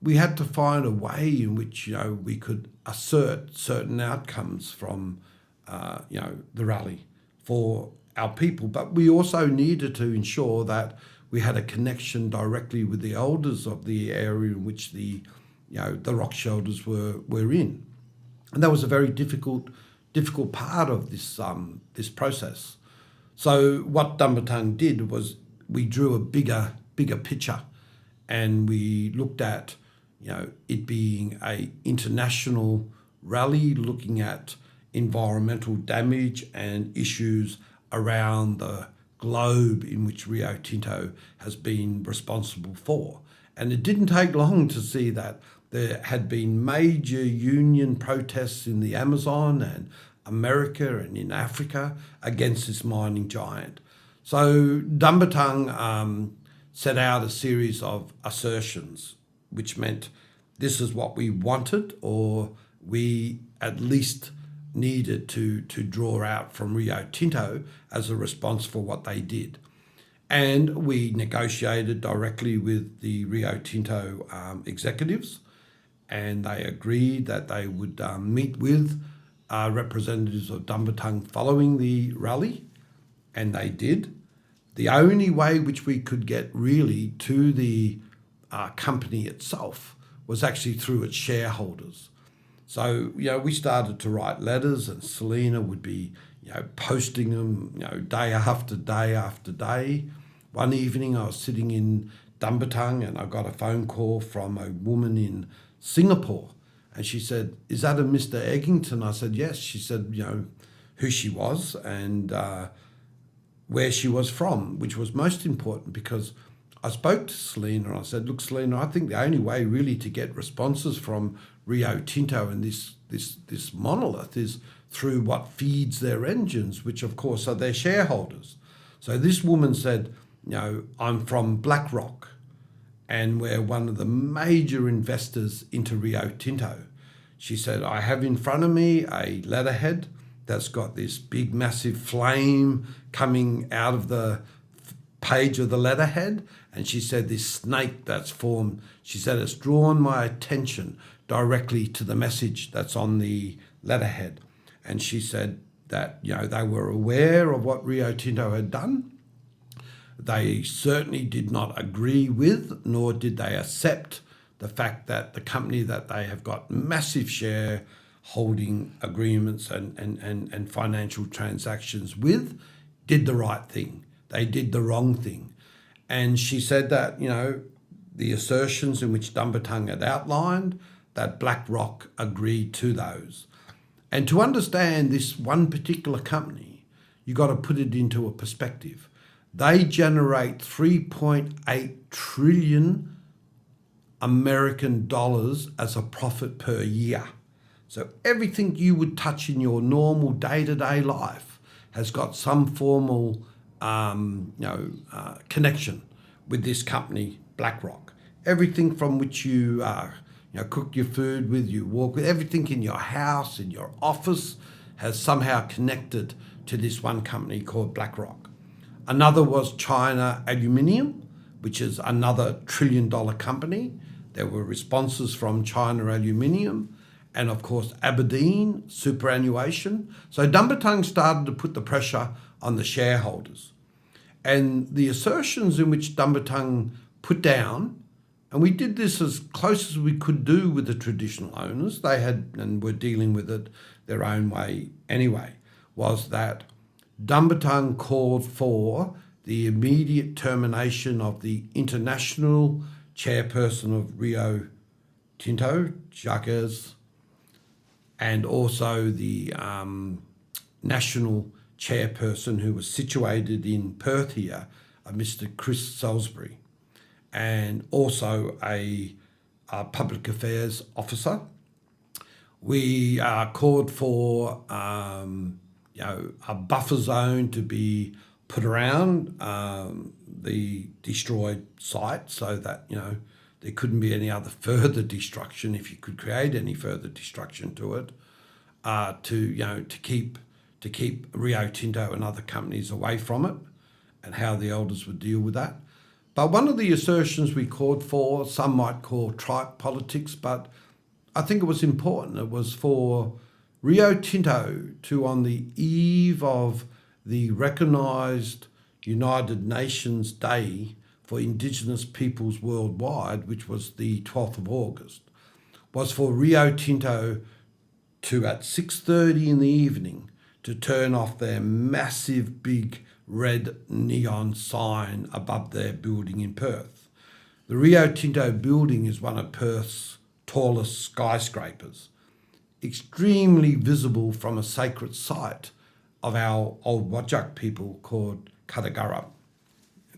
we had to find a way in which, we could assert certain outcomes from, the rally for our people. But we also needed to ensure that we had a connection directly with the elders of the area in which the rock shelters were in. And that was a very difficult part of this process. So what Dumbartung did was we drew a bigger picture, and we looked at it being a international rally, looking at environmental damage and issues around the globe in which Rio Tinto has been responsible for. And it didn't take long to see that there had been major union protests in the Amazon and America and in Africa against this mining giant. So Dumbartung set out a series of assertions, which meant this is what we wanted, or we at least needed to draw out from Rio Tinto as a response for what they did. And we negotiated directly with the Rio Tinto executives, and they agreed that they would meet with representatives of Dumbartung following the rally, and they did. The only way which we could get really to the company itself was actually through its shareholders. So, we started to write letters, and Selena would be, posting them, day after day after day. One evening I was sitting in Dumbartung and I got a phone call from a woman in Singapore, and she said, "Is that a Mr. Eggington?" I said, "Yes." She said, who she was and where she was from, which was most important, because I spoke to Selena and I said, "Look, Selena, I think the only way really to get responses from Rio Tinto and this monolith is through what feeds their engines, which of course are their shareholders." So this woman said, "I'm from BlackRock, and we're one of the major investors into Rio Tinto." She said, "I have in front of me a letterhead that's got this big massive flame coming out of the page of the letterhead." And she said, "This snake that's formed," she said, "it's drawn my attention directly to the message that's on the letterhead." And she said that, they were aware of what Rio Tinto had done. They certainly did not agree with, nor did they accept the fact that the company that they have got massive shareholding agreements and financial transactions with did the right thing. They did the wrong thing. And she said that, the assertions in which Dumbartung had outlined, that BlackRock agreed to those. And to understand this one particular company, you got to put it into a perspective. They generate 3.8 trillion American dollars as a profit per year. So everything you would touch in your normal day-to-day life has got some formal connection with this company, BlackRock. Everything from which you cook your food with, you walk with, everything in your house, in your office, has somehow connected to this one company called BlackRock. Another was China Aluminium, which is another $1 trillion company. There were responses from China Aluminium, and of course Aberdeen superannuation. So Dumbartung started to put the pressure on the shareholders. And the assertions in which Dumbartung put down, and we did this as close as we could do with the traditional owners, they had and were dealing with it their own way anyway, was that Dumbartung called for the immediate termination of the international chairperson of Rio Tinto, Jacques, and also the national chairperson who was situated in Perth here, Mr. Chris Salisbury, and also a public affairs officer. We called for a buffer zone to be put around the destroyed site so that there couldn't be any other further destruction, if you could create any further destruction to it. to keep Rio Tinto and other companies away from it, and how the elders would deal with that. But one of the assertions we called for, some might call tripe politics, but I think it was important. It was for Rio Tinto to, on the eve of the recognised United Nations Day for Indigenous Peoples Worldwide, which was the 12th of August, was for Rio Tinto to, at 6:30 in the evening, to turn off their massive big red neon sign above their building in Perth. The Rio Tinto building is one of Perth's tallest skyscrapers, extremely visible from a sacred site of our old Whadjuk people called Katagara,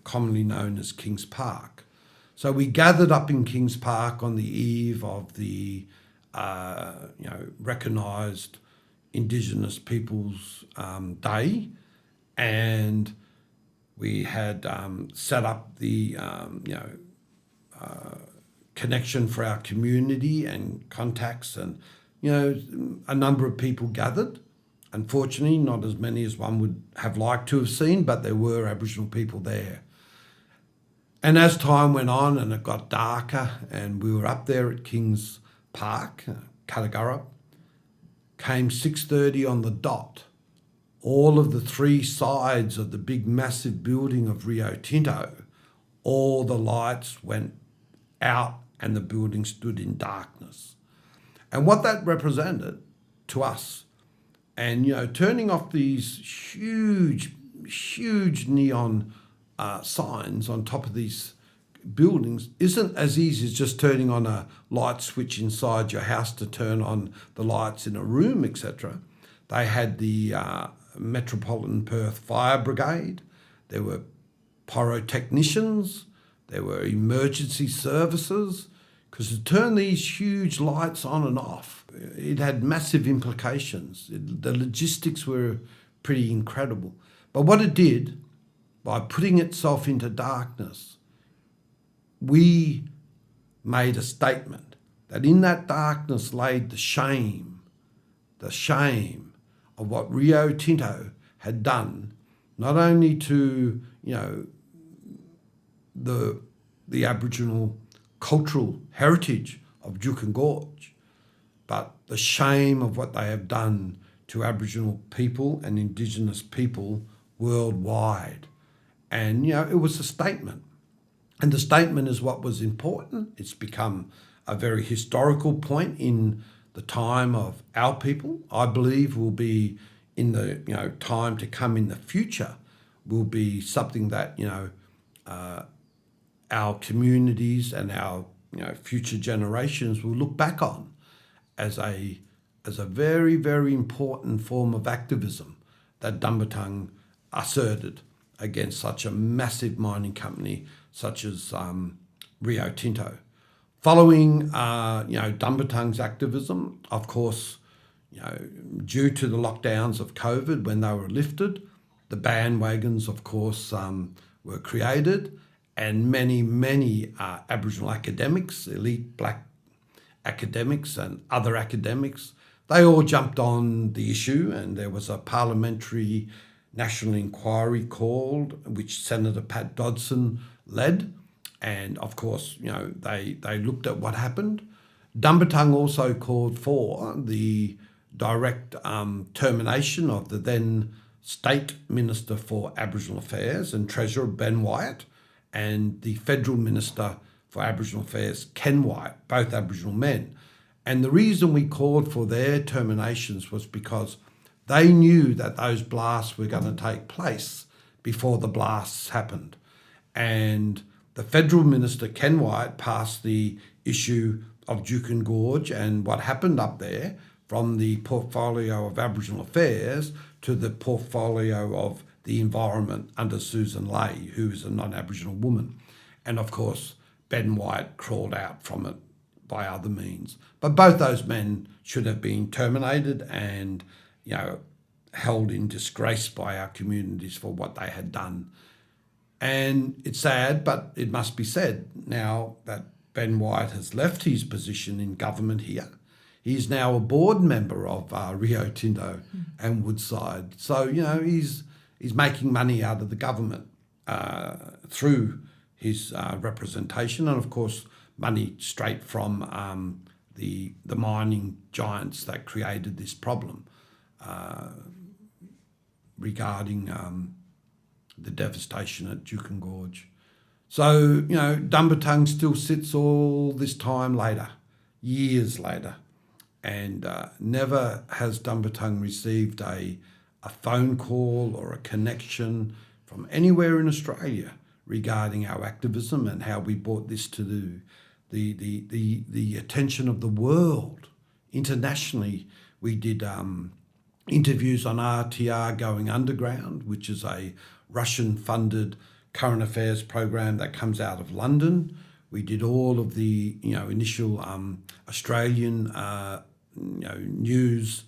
commonly known as Kings Park. So we gathered up in Kings Park on the eve of the recognised Indigenous Peoples Day, and we had set up the connection for our community and contacts, and a number of people gathered. Unfortunately, not as many as one would have liked to have seen, but there were Aboriginal people there. And as time went on and it got darker and we were up there at Kings Park, Katagara, came 6:30 on the dot, all of the three sides of the big massive building of Rio Tinto, all the lights went out and the building stood in darkness. And what that represented to us, and turning off these huge neon signs on top of these buildings isn't as easy as just turning on a light switch inside your house to turn on the lights in a room, etc. They had the Metropolitan Perth Fire Brigade, there were pyrotechnicians, there were emergency services, because to turn these huge lights on and off, it had massive implications. The logistics were pretty incredible. But what it did, by putting itself into darkness, we made a statement that in that darkness laid the shame of what Rio Tinto had done, not only to the Aboriginal cultural heritage of Juukan Gorge, but the shame of what they have done to Aboriginal people and Indigenous people worldwide. And it was a statement. And the statement is what was important. It's become a very historical point in the time of our people. I believe will be in the time to come in the future, will be something that our communities and our future generations will look back on as a very, very important form of activism that Dumbartung asserted against such a massive mining company such as Rio Tinto. Following Dumbartung's activism, of course, due to the lockdowns of COVID when they were lifted, the bandwagons, of course, were created, and many Aboriginal academics, elite black academics and other academics, they all jumped on the issue, and there was a parliamentary national inquiry called, which Senator Pat Dodson led. And of course, they looked at what happened. Dumbartung also called for the direct termination of the then State Minister for Aboriginal Affairs and Treasurer Ben Wyatt, and the Federal Minister for Aboriginal Affairs, Ken Wyatt, both Aboriginal men. And the reason we called for their terminations was because they knew that those blasts were going to take place before the blasts happened. And the Federal Minister, Ken Wyatt, passed the issue of Juukan Gorge and what happened up there from the portfolio of Aboriginal Affairs to the portfolio of the environment under Susan Lay, who is a non-Aboriginal woman. And of course, Ben Wyatt crawled out from it by other means. But both those men should have been terminated and, held in disgrace by our communities for what they had done. And it's sad, but it must be said now that Ben Wyatt has left his position in government here. He's now a board member of Rio TInto and Woodside. So, he's making money out of the government through his representation, and of course money straight from the mining giants that created this problem regarding the devastation at Juukan Gorge. So, Dumbartung still sits all this time later, years later, and never has Dumbartung received a phone call or a connection from anywhere in Australia regarding our activism and how we brought this to the attention of the world. Internationally, we did interviews on RTR Going Underground, which is a Russian-funded current affairs program that comes out of London. We did all of the initial Australian news,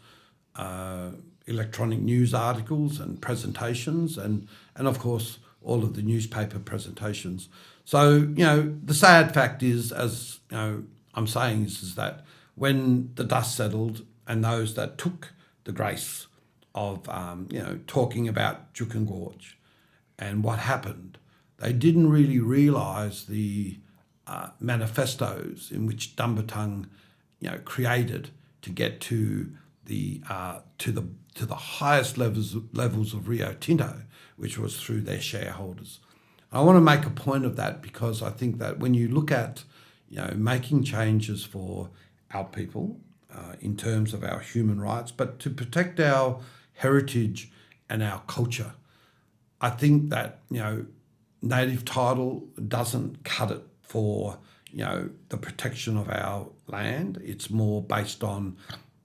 electronic news articles and presentations, and of course all of the newspaper presentations. So the sad fact is, as I'm saying, is that when the dust settled and those that took the grace of talking about Juukan Gorge and what happened, they didn't really realise the manifestos in which Dumbartung created to get to the highest levels of Rio Tinto, which was through their shareholders. I want to make a point of that because I think that when you look at making changes for our people in terms of our human rights, but to protect our heritage and our culture, I think that native title doesn't cut it for the protection of our land. It's more based on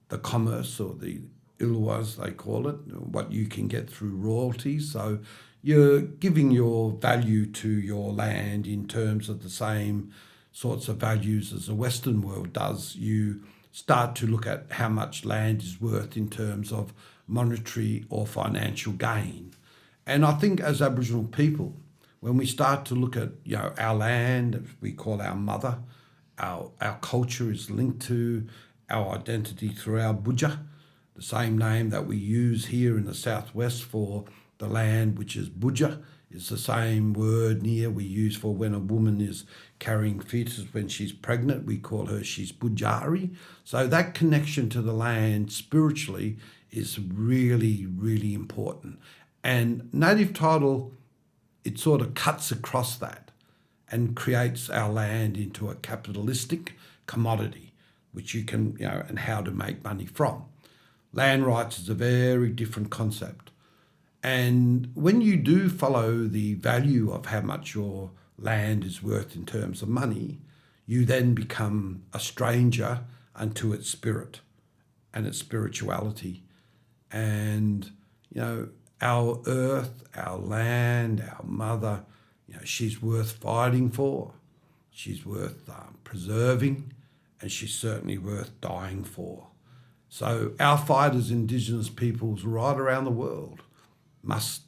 the commerce, or the ilwas they call it, what you can get through royalties. So you're giving your value to your land in terms of the same sorts of values as the Western world does. You start to look at how much land is worth in terms of monetary or financial gain. And I think as Aboriginal people, when we start to look at our land, we call our mother, our culture is linked to our identity through our budja, the same name that we use here in the southwest for the land, which is budja, is the same word near we use for when a woman is carrying fetuses when she's pregnant. We call her, she's budjari. So that connection to the land spiritually is really, really important. And native title, it sort of cuts across that and creates our land into a capitalistic commodity, which you can, and how to make money from. Land rights is a very different concept. And when you do follow the value of how much your land is worth in terms of money, you then become a stranger unto its spirit and its spirituality. And, our earth, our land, our mother, she's worth fighting for. She's worth preserving, and she's certainly worth dying for. So our fight as Indigenous peoples right around the world must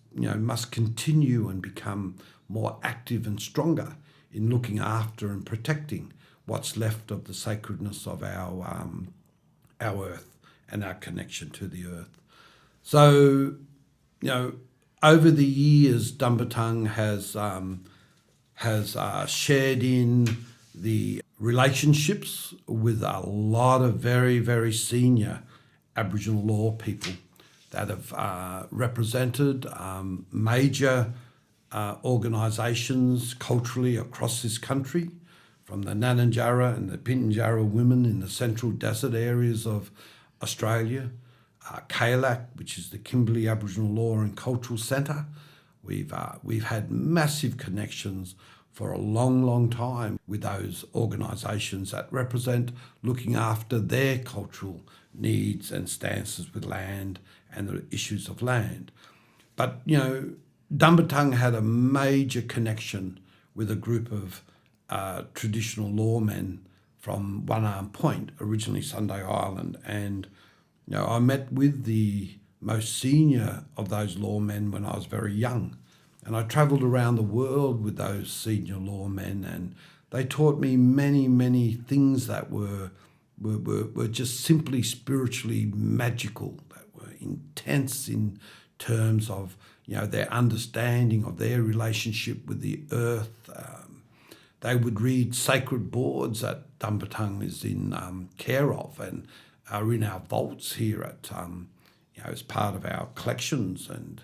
continue and become more active and stronger in looking after and protecting what's left of the sacredness of our earth and our connection to the earth. So, over the years, Dumbartung has shared in the relationships with a lot of very, very senior Aboriginal law people that have represented major organisations culturally across this country, from the Nananjara and the Pintinjara women in the central desert areas of Australia, CALAC, which is the Kimberley Aboriginal Law and Cultural Centre. We've had massive connections for a long, long time with those organisations that represent looking after their cultural needs and stances with land and the issues of land. But, Dumbartung had a major connection with a group of traditional lawmen from One Arm Point, originally Sunday Island. And, I met with the most senior of those lawmen when I was very young. And I travelled around the world with those senior lawmen, and they taught me many, many things that were were just simply spiritually magical, that were intense in terms of, their understanding of their relationship with the earth. They would read sacred boards that Dumbartung is in care of and are in our vaults here at, as part of our collections. And,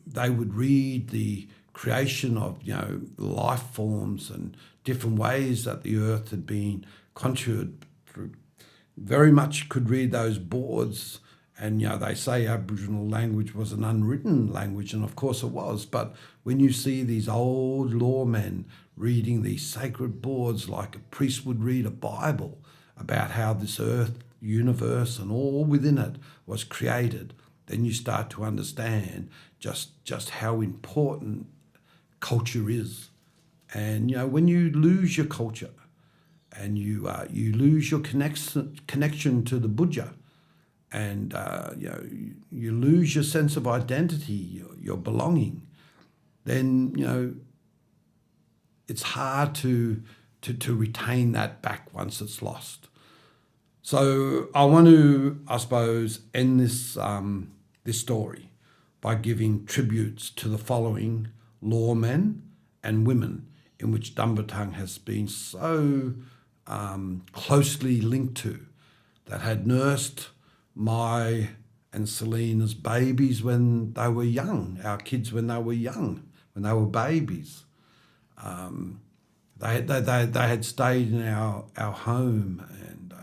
they would read the creation of, life forms and different ways that the earth had been conjured through. Very much could read those boards. And, they say Aboriginal language was an unwritten language, and of course it was. But when you see these old lawmen reading these sacred boards like a priest would read a Bible about how this earth, universe, and all within it was created, then you start to understand just how important culture is. And, when you lose your culture and you lose your connection to the Budja, and you lose your sense of identity, your belonging, then it's hard to retain that back once it's lost. So I want to, I suppose, end this this story by giving tributes to the following lawmen and women in which Dumbartung has been so closely linked to, that had nursed my and Selena's babies when they were young, our kids when they were young, when they were babies. They had stayed in our home, and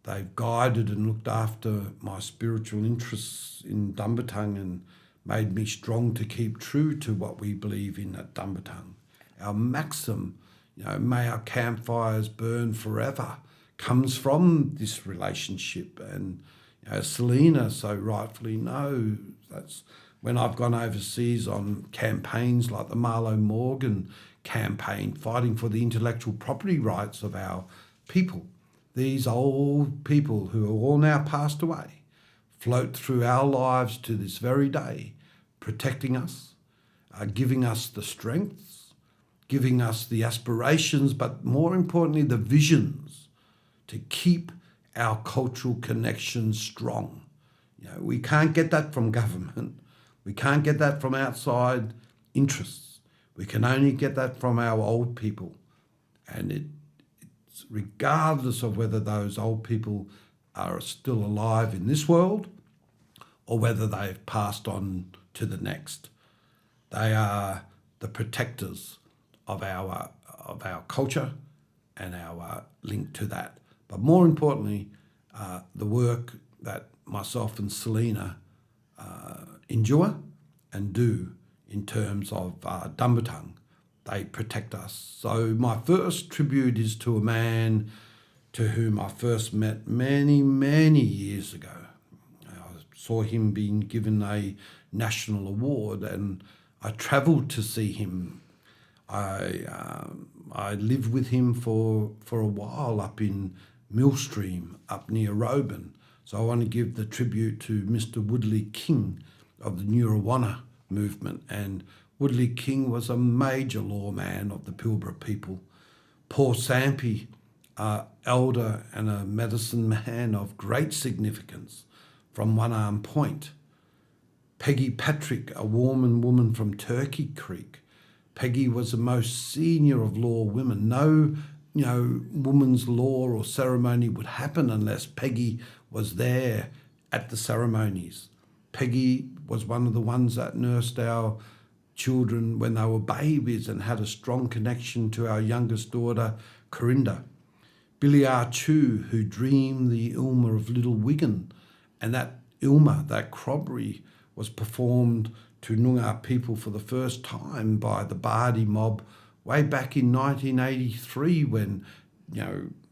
they've guided and looked after my spiritual interests in Dumbartung and made me strong to keep true to what we believe in at Dumbartung. Our maxim, may our campfires burn forever, comes from this relationship. And Selena so rightfully knows that's when I've gone overseas on campaigns like the Marlow Morgan campaign, fighting for the intellectual property rights of our people. These old people who are all now passed away float through our lives to this very day, protecting us, giving us the strengths, giving us the aspirations, but more importantly, the visions to keep our cultural connections strong. We can't get that from government. We can't get that from outside interests. We can only get that from our old people. And it's regardless of whether those old people are still alive in this world or whether they've passed on to the next. They are the protectors of our culture and our link to that. But more importantly, the work that myself and Selena endure and do in terms of Dumbartung. They protect us. So my first tribute is to a man to whom I first met many, many years ago. I saw him being given a national award, and I travelled to see him. I lived with him for a while up in Millstream, up near Roban. So I want to give the tribute to Mr. Woodley King of the Ngurewanna movement. And Woodley King was a major lawman of the Pilbara people. Paul Sampi, elder and a medicine man of great significance from One Arm Point. Peggy Patrick, a Warman woman from Turkey Creek. Peggy was the most senior of law women. No, woman's law or ceremony would happen unless Peggy was there at the ceremonies. Peggy was one of the ones that nursed our children when they were babies and had a strong connection to our youngest daughter, Corinda. Billy R. Chu, who dreamed the Ilma of Little Wigan, and that Ilma, that corroboree, was performed to Noongar people for the first time by the Bardi mob way back in 1983 when,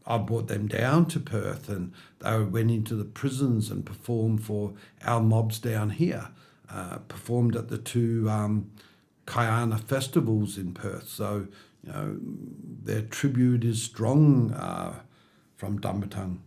I brought them down to Perth and they went into the prisons and performed for our mobs down here, performed at the two Kayana festivals in Perth. So, their tribute is strong from Dumbartung.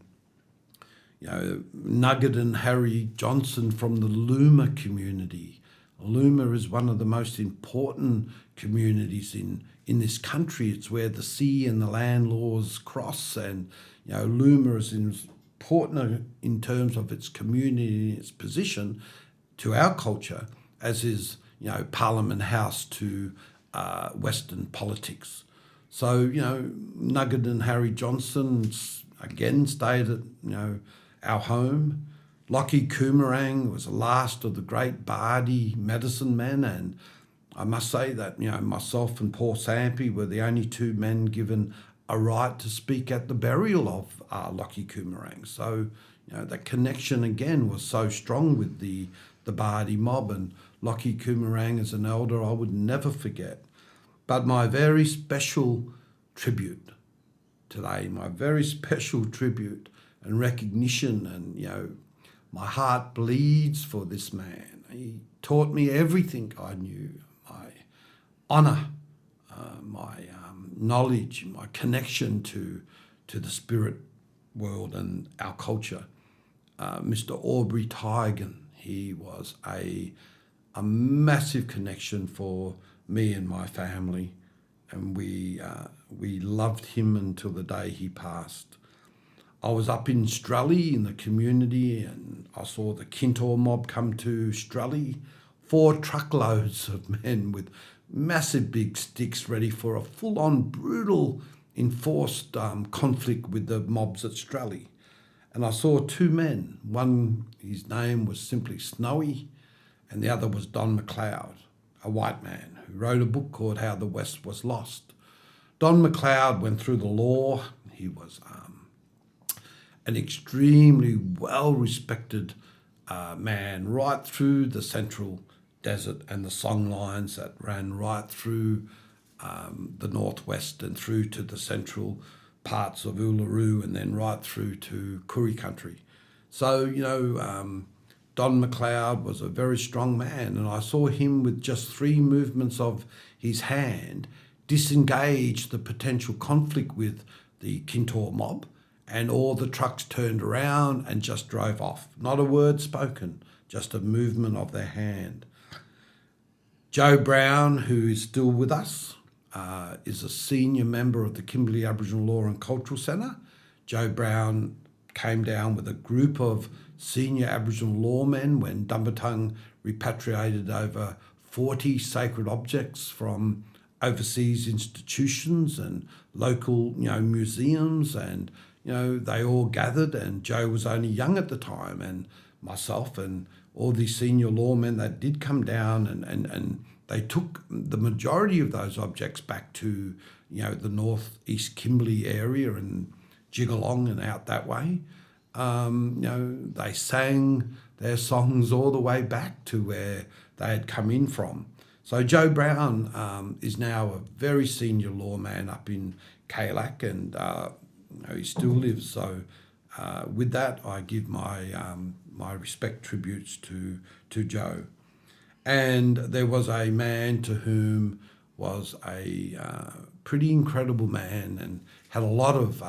Nugget and Harry Johnson from the Luma community. Luma is one of the most important communities in this country. It's where the sea and the land laws cross, and Luma is important in terms of its community and its position to our culture, as is Parliament House to Western politics. So Nugget and Harry Johnson again stayed at our home. Lockie Coomerang was the last of the great Bardi medicine men, and I must say that myself and Paul Sampy were the only two men given a right to speak at the burial of Lockie Coomerang. So that connection again was so strong with the Bardi mob, and Lockie Coomerang as an elder I would never forget. But my very special tribute today, my very special tribute and recognition, and my heart bleeds for this man. He taught me everything I knew, my honour, my knowledge, my connection to the spirit world and our culture. Mr. Aubrey Tygan, he was a massive connection for me and my family, and we loved him until the day he passed. I was up in Strelly in the community, and I saw the Kintor mob come to Strelly, 4 truckloads of men with massive big sticks ready for a full-on brutal enforced conflict with the mobs at Strelly. And I saw 2 men. One, his name was simply Snowy, and the other was Don McLeod, a white man who wrote a book called How the West Was Lost. Don McLeod went through the law. He was an extremely well-respected man right through the Central Desert and the song lines that ran right through the northwest and through to the central parts of Uluru, and then right through to Koori country. So, Don McLeod was a very strong man, and I saw him with just 3 movements of his hand disengage the potential conflict with the Kintor mob, and all the trucks turned around and just drove off. Not a word spoken, just a movement of their hand. Joe Brown, who is still with us, is a senior member of the Kimberley Aboriginal Law and Cultural Centre. Joe Brown came down with a group of senior Aboriginal lawmen when Dumbartung repatriated over 40 sacred objects from overseas institutions and local, museums, and they all gathered, and Joe was only young at the time, and myself and all these senior lawmen that did come down, and they took the majority of those objects back to the northeast Kimberley area and Jigalong and out that way. They sang their songs all the way back to where they had come in from. So Joe Brown is now a very senior lawman up in Kalak, and he still lives. So with that, I give my respect tributes to Joe. And there was a man to whom was a pretty incredible man and had a lot of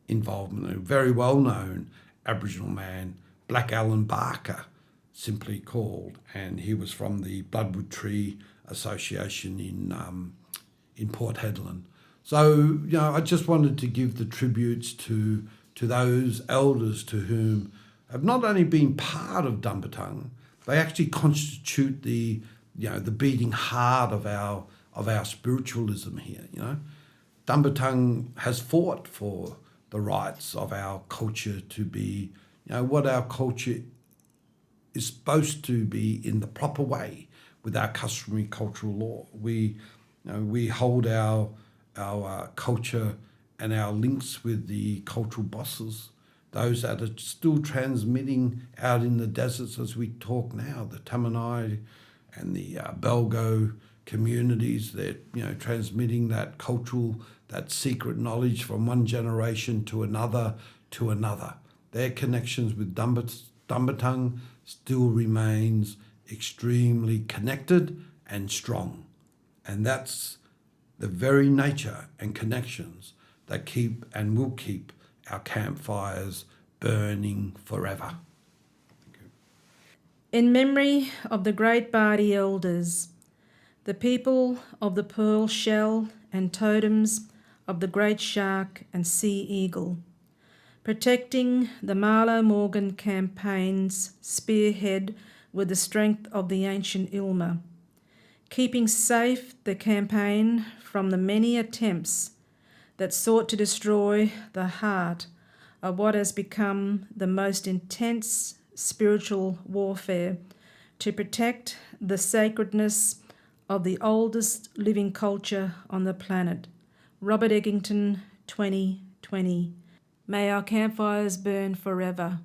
involvement, a very well-known Aboriginal man, Black Alan Barker, simply called, and he was from the Bloodwood Tree Association in Port Hedland. So, I just wanted to give the tributes to those elders to whom have not only been part of Dumbartung, they actually constitute the beating heart of our spiritualism here. Dumbartung has fought for the rights of our culture to be, what our culture is supposed to be in the proper way with our customary cultural law. We hold our culture and our links with the cultural bosses, those that are still transmitting out in the deserts as we talk now, the Tamanai and the Belgo communities. They're transmitting that cultural, that secret knowledge from one generation to another. Their connections with Dumbartung still remains extremely connected and strong. And that's the very nature and connections that keep and will keep our campfires burning forever. In memory of the great Bardi elders, the people of the pearl shell and totems of the great shark and sea eagle, protecting the Marlow Morgan campaign's spearhead with the strength of the ancient Ilma, keeping safe the campaign from the many attempts that sought to destroy the heart of what has become the most intense spiritual warfare to protect the sacredness of the oldest living culture on the planet. Robert Eggington, 2020. May our campfires burn forever.